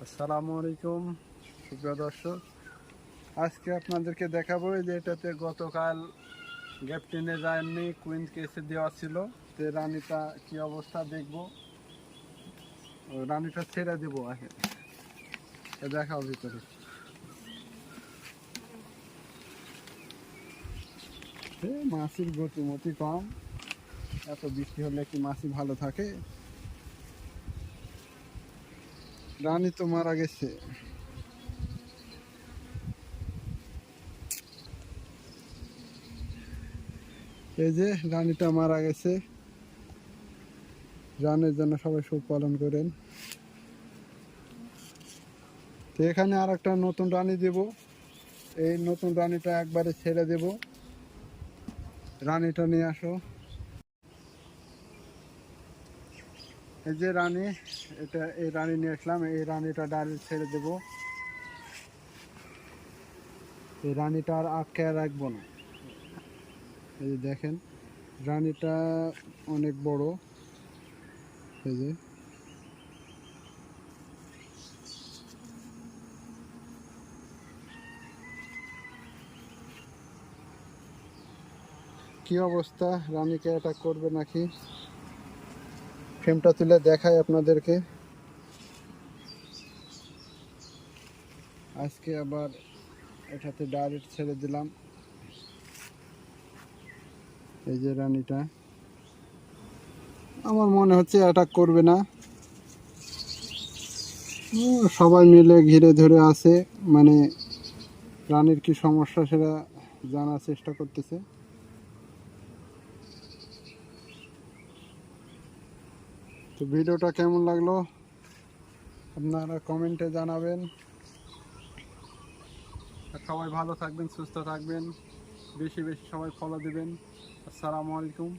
আসসালামু আলাইকুম সুপ্রিয় দর্শক, আজকে আপনাদেরকে দেখাবো যে এটাতে গতকাল গ্যাপটিনে যায়নি কুইন কেসে দেওয়া ছিল। তো রানীটা কি অবস্থা দেখবো, রানীটা ছেড়ে দেবো। আগে দেখাও ভিতরে। মাছির গতিমতি কম, এত বৃষ্টি হলে কি মাছি ভালো থাকে? রানী তো মারা গেছে। এই যে রানীটা মারা গেছে। রানের জন্য সবাই শোক পালন করেন। তো এখানে আর একটা নতুন রানী দেব। এই নতুন রানীটা একবারে ছেড়ে দেব। রানীটা নিয়ে আসো। এই যে রানী, এই রানী নিয়ে আসলাম। এই রানীটা ডাইরেক্ট ছেড়ে দেব। এই রানীটা আর আটকে রাখবো না। এই যে দেখেন, রানীটা অনেক বড়। এই যে কি অবস্থা, রানীকে অ্যাটাক করবে নাকি? ফ্রেমটা তুলে দেখাই আপনাদেরকে। আজকে আবার এটাতে ডাইরেক্ট ছেড়ে দিলাম। এই যে রানীটা, আমার মনে হচ্ছে অ্যাটাক করবে না। সবাই মিলে ঘিরে ধরে আছে, মানে রানীর কি সমস্যা সেটা জানার চেষ্টা করতেছে। তো ভিডিওটা কেমন লাগলো আপনারা কমেন্টে জানাবেন। আর সবাই ভালো থাকবেন, সুস্থ থাকবেন, বেশি বেশি সবাই ফলো দিবেন। আসসালামু আলাইকুম।